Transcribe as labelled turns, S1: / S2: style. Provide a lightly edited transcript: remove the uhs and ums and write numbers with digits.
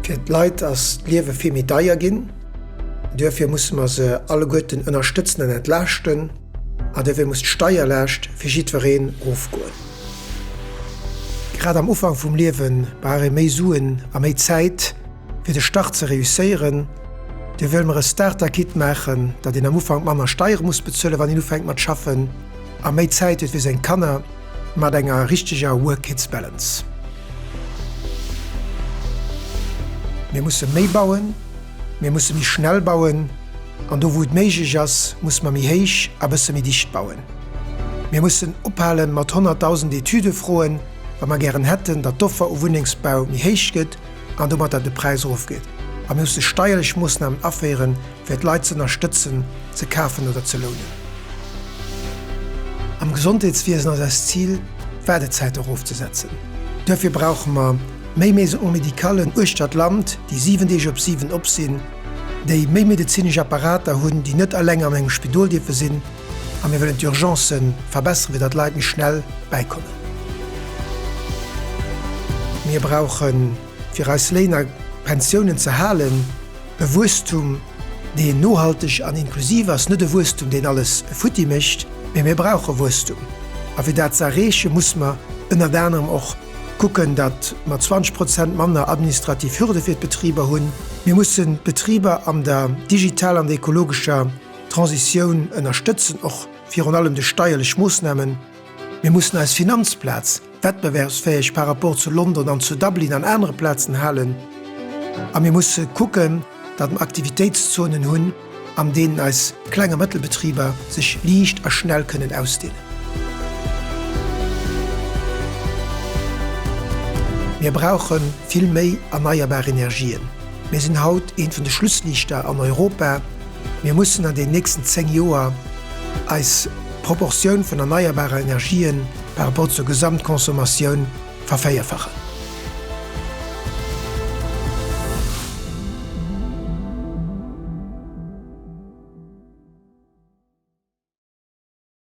S1: Fir Leiit ass Liewe fir Medaier ginn. Dëfir muss man se alle Goeten ënnerstützen en entlächten, a dëfir muss Steierlächt fir jiedwereen ofgoen. Grad am Ufang vum Liewen bare méi Suen a méi Zäit fir de Start ze reüsseieren, Di wëll mer e Starterkit machen, dat den am Ufang Mammer Steier muss bezëlle, wann den ufängt mat schaffen, a méi Zäit et wie seg Kanner mat enger richtiger Work-Kids-Balance. Wir müssen méi bauen, wir müssen mi schnell bauen, an do wo et méigich ass, muss man mi héich a bësse mi dicht bauen. Wir müssen ophalen mat 100.000 Etüde froen, wann man gern hätten, dat d'Offer o Wuningsbau mi héich gëtt, an do mat dat de Preis aufgeht. A wir müssen steierlich Massnahmen afwehren, fir d Leiit ze unterstützen, ze kaufen oder ze lohnen. Am Gesundheitswesen als das Ziel, Werdezeit aufzusetzen. Dafür brauchen wir méi Medikalen Urstadt Land, die 7 Tage op 7 opsinn, déi méi medizinsche Apparater hunn, die net allng am engem Spidol diefe sinn, a wir wollen d'Urgenzen verbessern, wie dat Leiit nicht schnell beikommen. Wir brauchen fir als Lehner Pensionen zu halen, Bewusstum, den nohaltig an inklusiv ass net de Wustum, den alles futti mischt, wir brauchen Wustum. A wie dat erreichen muss man ënner anderem auch gucken, dat mat 20% Manner administrativ Hürde fir Betrieber hunn. Wir müssen Betrieber an der digital an der ekologischer Transition unterstützen, auch fir an allem de steuerlich Massnahmen. Wir müssen als Finanzplatz wettbewerbsfähig par rapport zu London an zu Dublin an andere Plätzen halen. Aber wir müssen gucken, dat wir Aktivitätszonen hunn, an denen als kleiner Mittelbetrieber sich leicht a schnell können ausdehnen. Wir brauchen viel mehr erneuerbare Energien. Wir sind haut ein von den Schlusslichter an Europa. Wir müssen an den nächsten 10 Jahren als Proportion von erneuerbaren Energien par rapport zur Gesamtkonsommation vervierfachen.